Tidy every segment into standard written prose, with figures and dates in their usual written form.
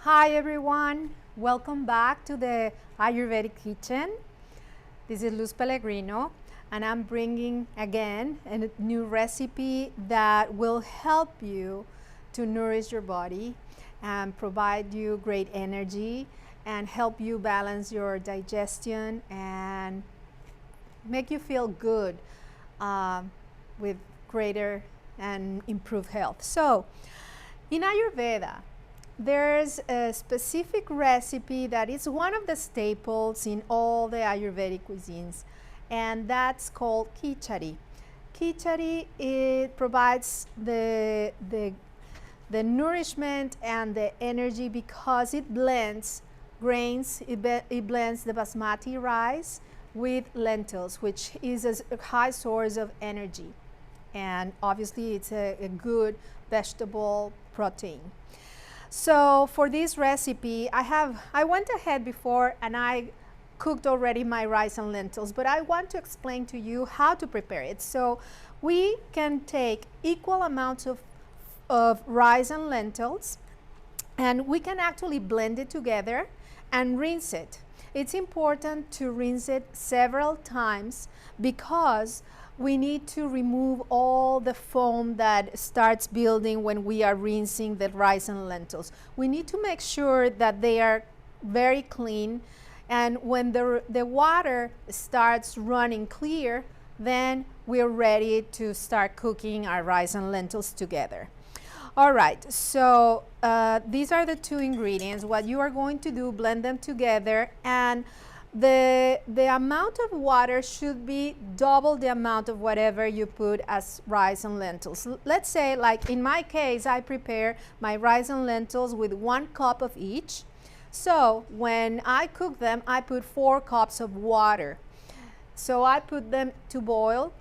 Hi everyone, welcome back to the Ayurvedic kitchen. This is Luz Pellegrino and I'm bringing again a new recipe that will help you to nourish your body and provide you great energy and help you balance your digestion and make you feel good with greater and improved health. So in Ayurveda, there's a specific recipe that is one of the staples in all the Ayurvedic cuisines, and that's called Kichadi. Kichadi, it provides the nourishment and the energy because it blends grains, it blends the basmati rice with lentils, which is a high source of energy. And obviously it's a good vegetable protein. So for this recipe, I went ahead before and I cooked already my rice and lentils, but I want to explain to you how to prepare it. So we can take equal amounts of rice and lentils, and we can actually blend it together and rinse it. It's important to rinse it several times because we need to remove all the foam that starts building when we are rinsing the rice and lentils. We need to make sure that they are very clean, and when the water starts running clear, then we're ready to start cooking our rice and lentils together. All right, so these are the two ingredients. What you are going to do, blend them together, and the amount of water should be double the amount of whatever you put as rice and lentils. Let's say, like in my case, I prepare my rice and lentils with 1 cup of each. So when I cook them, I put 4 cups of water. So I put them to boil,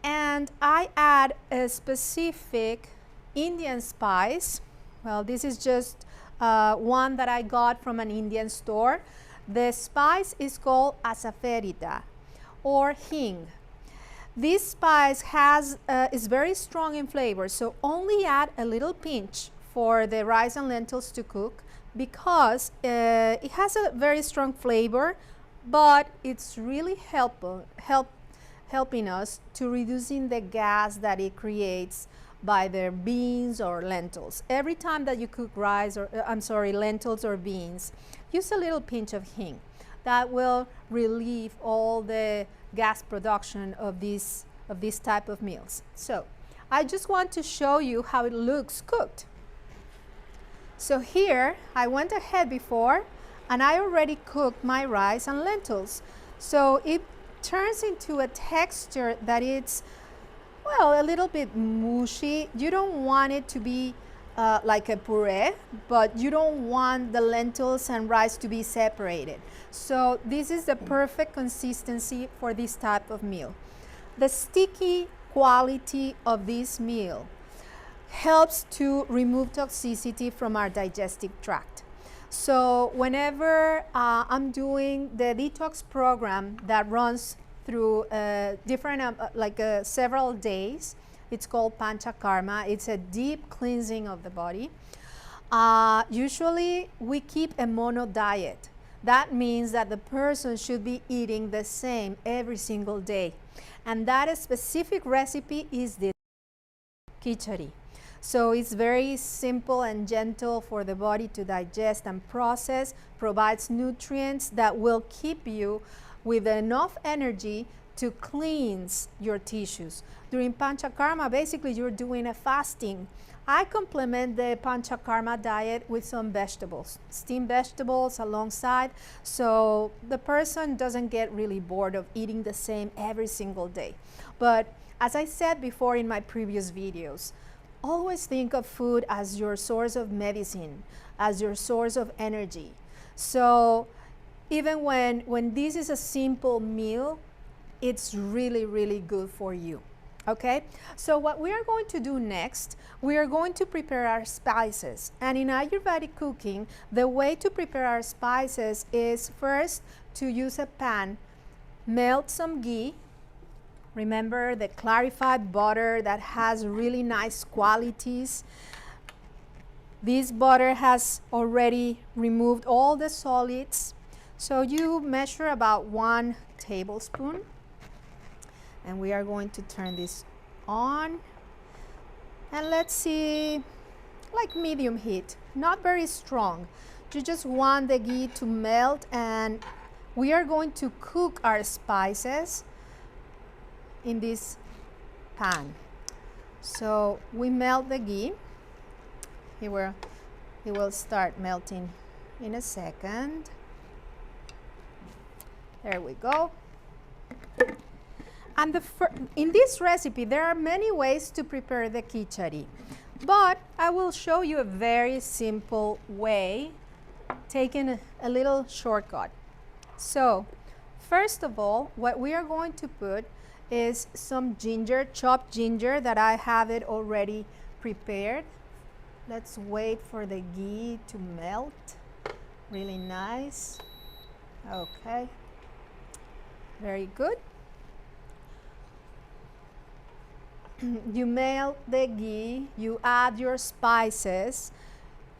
and I add a specific Indian spice. Well, this is just one that I got from an Indian store. The spice is called asafoetida or hing. This spice is very strong in flavor, so only add a little pinch for the rice and lentils to cook because it has a very strong flavor, but it's really helping us to reducing the gas that it creates by the beans or lentils. Every time that you cook rice or lentils or beans, use a little pinch of hing. That will relieve all the gas production of this type of meals. So I just want to show you how it looks cooked. So here I went ahead before and I already cooked my rice and lentils. So it turns into a texture that it's, well, a little bit mushy. You don't want it to be like a puree, but you don't want the lentils and rice to be separated. So this is the perfect consistency for this type of meal. The sticky quality of this meal helps to remove toxicity from our digestive tract. So whenever I'm doing the detox program that runs through several days, it's called panchakarma. It's a deep cleansing of the body. Usually we keep a mono diet. That means that the person should be eating the same every single day. And that specific recipe is the Kichadi. So it's very simple and gentle for the body to digest and process, provides nutrients that will keep you with enough energy to cleanse your tissues. During panchakarma, basically you're doing a fasting. I complement the panchakarma diet with some vegetables, steamed vegetables alongside, so the person doesn't get really bored of eating the same every single day. But as I said before in my previous videos, always think of food as your source of medicine, as your source of energy. So even when this is a simple meal, it's really, really good for you. Okay, so what we are going to do next, we are going to prepare our spices. And in Ayurvedic cooking, the way to prepare our spices is first to use a pan, melt some ghee. Remember the clarified butter that has really nice qualities. This butter has already removed all the solids. So you measure about 1 tablespoon. And we are going to turn this on. And let's see, like medium heat, not very strong. You just want the ghee to melt, and we are going to cook our spices in this pan. So we melt the ghee. It will start melting in a second. There we go. And in this recipe, there are many ways to prepare the kichadi, but I will show you a very simple way, taking a little shortcut. So, first of all, what we are going to put is some ginger, chopped ginger that I have it already prepared. Let's wait for the ghee to melt. Really nice. Okay. Very good. You melt the ghee, you add your spices,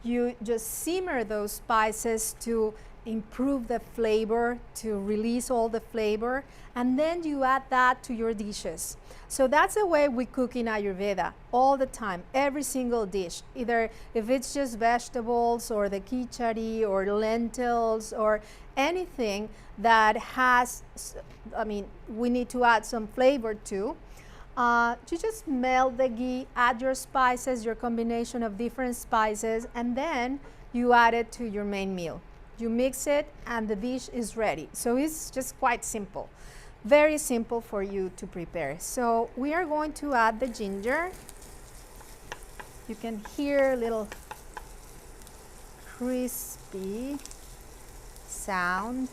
you just simmer those spices to improve the flavor, to release all the flavor, and then you add that to your dishes. So that's the way we cook in Ayurveda all the time, every single dish, either if it's just vegetables or the kichadi or lentils or anything that has, we need to add some flavor to. You just melt the ghee, add your spices, your combination of different spices, and then you add it to your main meal. You mix it and the dish is ready. So it's just quite simple. Very simple for you to prepare. So we are going to add the ginger. You can hear a little crispy sound.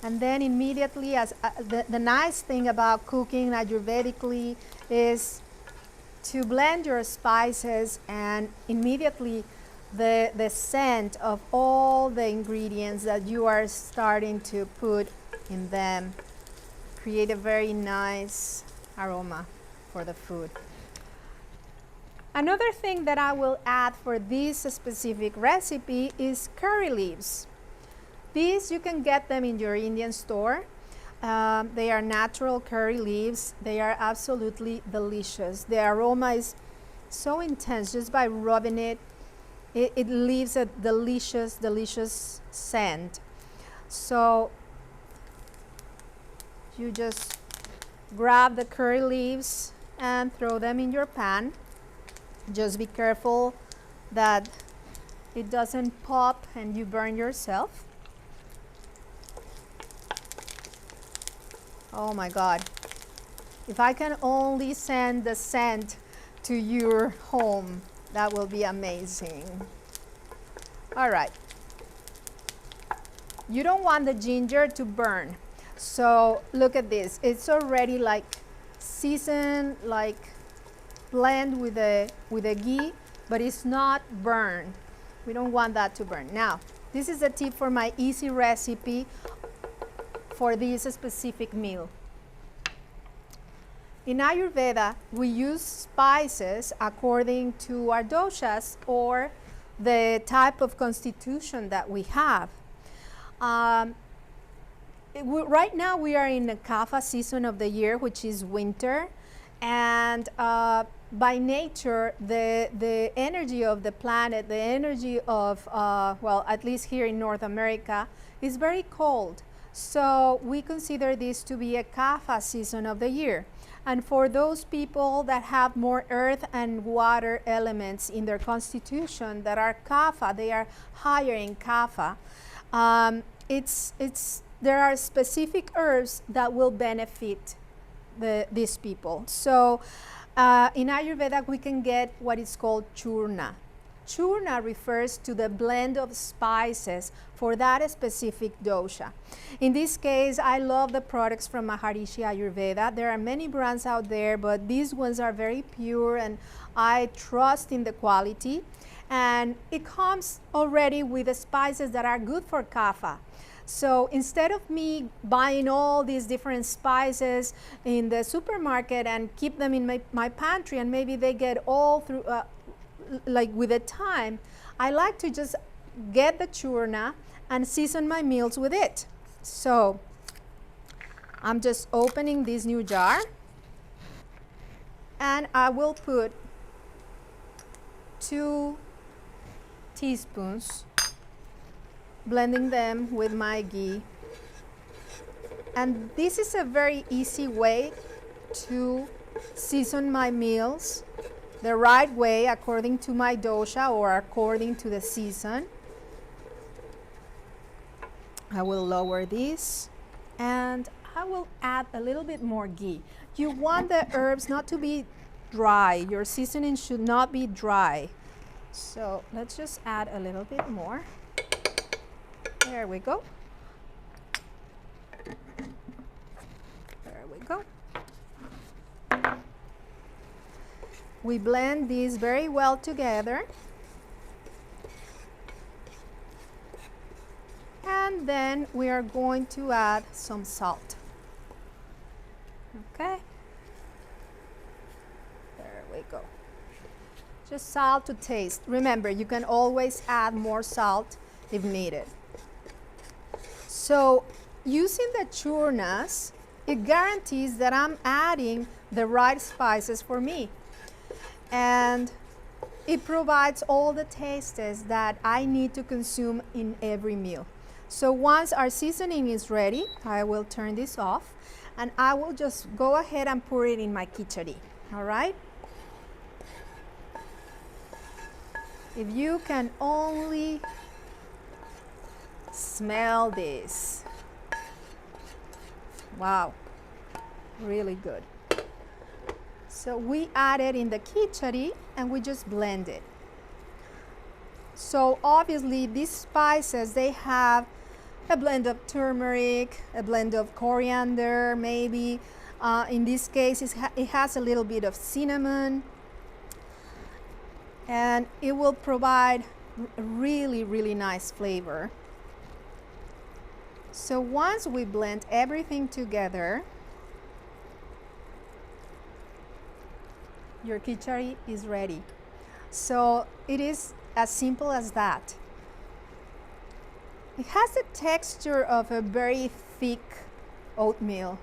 And then immediately, the nice thing about cooking Ayurvedically is to blend your spices, and immediately the scent of all the ingredients that you are starting to put in them create a very nice aroma for the food. Another thing that I will add for this specific recipe is curry leaves. These, you can get them in your Indian store. They are natural curry leaves. They are absolutely delicious. The aroma is so intense just by rubbing it. It leaves a delicious, delicious scent. So you just grab the curry leaves and throw them in your pan. Just be careful that it doesn't pop and you burn yourself. Oh my God. If I can only send the scent to your home, that will be amazing. All right. You don't want the ginger to burn. So look at this. It's already like seasoned, like blend with the ghee, but it's not burned. We don't want that to burn. Now, this is a tip for my easy recipe for this specific meal. In Ayurveda, we use spices according to our doshas or the type of constitution that we have. Right now we are in the kapha season of the year, which is winter, and by nature, the energy of the planet, the energy of, well, at least here in North America, is very cold. So we consider this to be a kapha season of the year. And for those people that have more earth and water elements in their constitution that are kapha, they are higher in kapha, there are specific herbs that will benefit these people. So in Ayurveda, we can get what is called churna. Churna refers to the blend of spices for that specific dosha. In this case, I love the products from Maharishi Ayurveda. There are many brands out there, but these ones are very pure and I trust in the quality. And it comes already with the spices that are good for kapha. So instead of me buying all these different spices in the supermarket and keep them in my pantry and maybe they get all through like with the time, I like to just get the churna and season my meals with it. So I'm just opening this new jar, and I will put 2 teaspoons, blending them with my ghee. And this is a very easy way to season my meals the right way according to my dosha or according to the season. I will lower this, and I will add a little bit more ghee. You want the herbs not to be dry. Your seasoning should not be dry. So let's just add a little bit more. There we go. There we go. We blend these very well together. And then we are going to add some salt. Okay. There we go. Just salt to taste. Remember, you can always add more salt if needed. So using the churnas, it guarantees that I'm adding the right spices for me. And it provides all the tastes that I need to consume in every meal. So once our seasoning is ready, I will turn this off, and I will just go ahead and pour it in my kichadi. All right? If you can only smell this. Wow, really good. So we add it in the kichadi and we just blend it. So obviously these spices, they have a blend of turmeric, a blend of coriander, maybe. In this case, it has a little bit of cinnamon. And it will provide a really, really nice flavor. So once we blend everything together, your kichadi is ready. So it is as simple as that. It has the texture of a very thick oatmeal.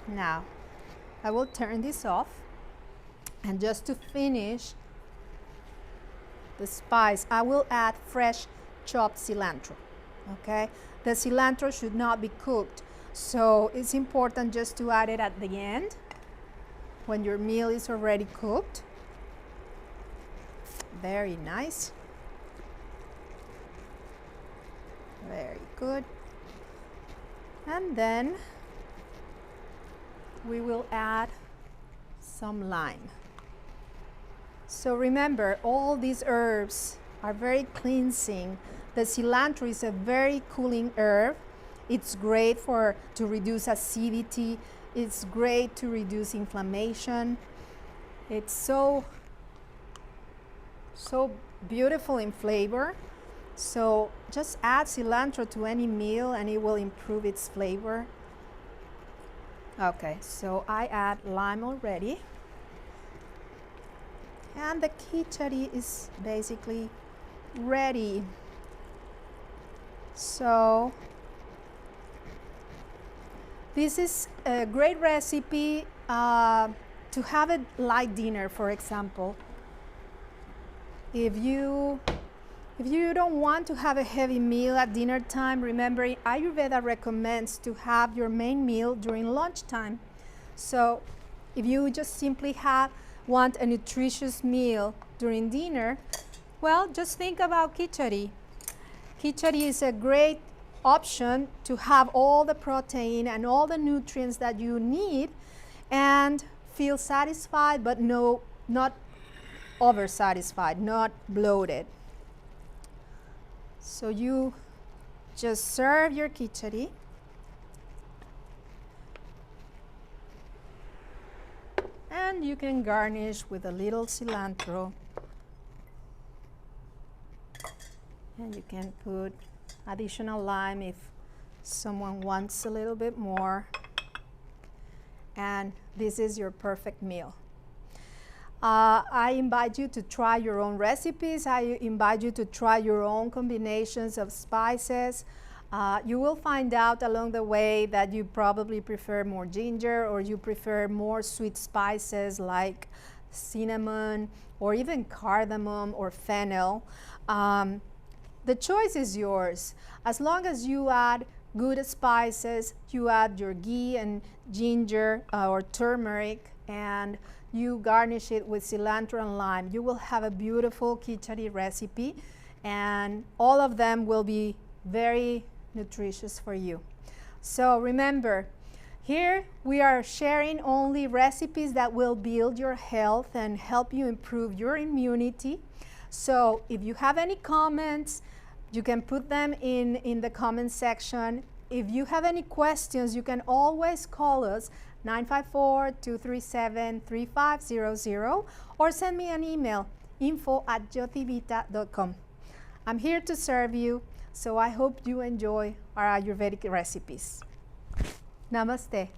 Now, I will turn this off, and just to finish the spice, I will add fresh chopped cilantro. Okay? The cilantro should not be cooked, so it's important just to add it at the end when your meal is already cooked. Very nice. Very good. And then we will add some lime. So remember, all these herbs are very cleansing. The cilantro is a very cooling herb. It's great to reduce acidity. It's great to reduce inflammation. It's so beautiful in flavor. So just add cilantro to any meal and it will improve its flavor. Okay, so I add lime already. And the kichadi is basically ready. So this is a great recipe to have a light dinner, for example. If you don't want to have a heavy meal at dinner time, remember Ayurveda recommends to have your main meal during lunchtime. So if you just simply want a nutritious meal during dinner, well, just think about kichadi. Kichadi is a great option to have all the protein and all the nutrients that you need and feel satisfied, but not oversatisfied, not bloated. So you just serve your kichadi. And you can garnish with a little cilantro. And you can put additional lime if someone wants a little bit more. And this is your perfect meal. I invite you to try your own recipes. I invite you to try your own combinations of spices. You will find out along the way that you probably prefer more ginger, or you prefer more sweet spices like cinnamon or even cardamom or fennel. The choice is yours. As long as you add good spices, you add your ghee and ginger or turmeric, and you garnish it with cilantro and lime, you will have a beautiful kichadi recipe, and all of them will be very nutritious for you. So remember, here we are sharing only recipes that will build your health and help you improve your immunity. So if you have any comments, you can put them in the comment section. If you have any questions, you can always call us 954-237-3500 or send me an email, info@jotivita.com. I'm here to serve you, so I hope you enjoy our Ayurvedic recipes. Namaste.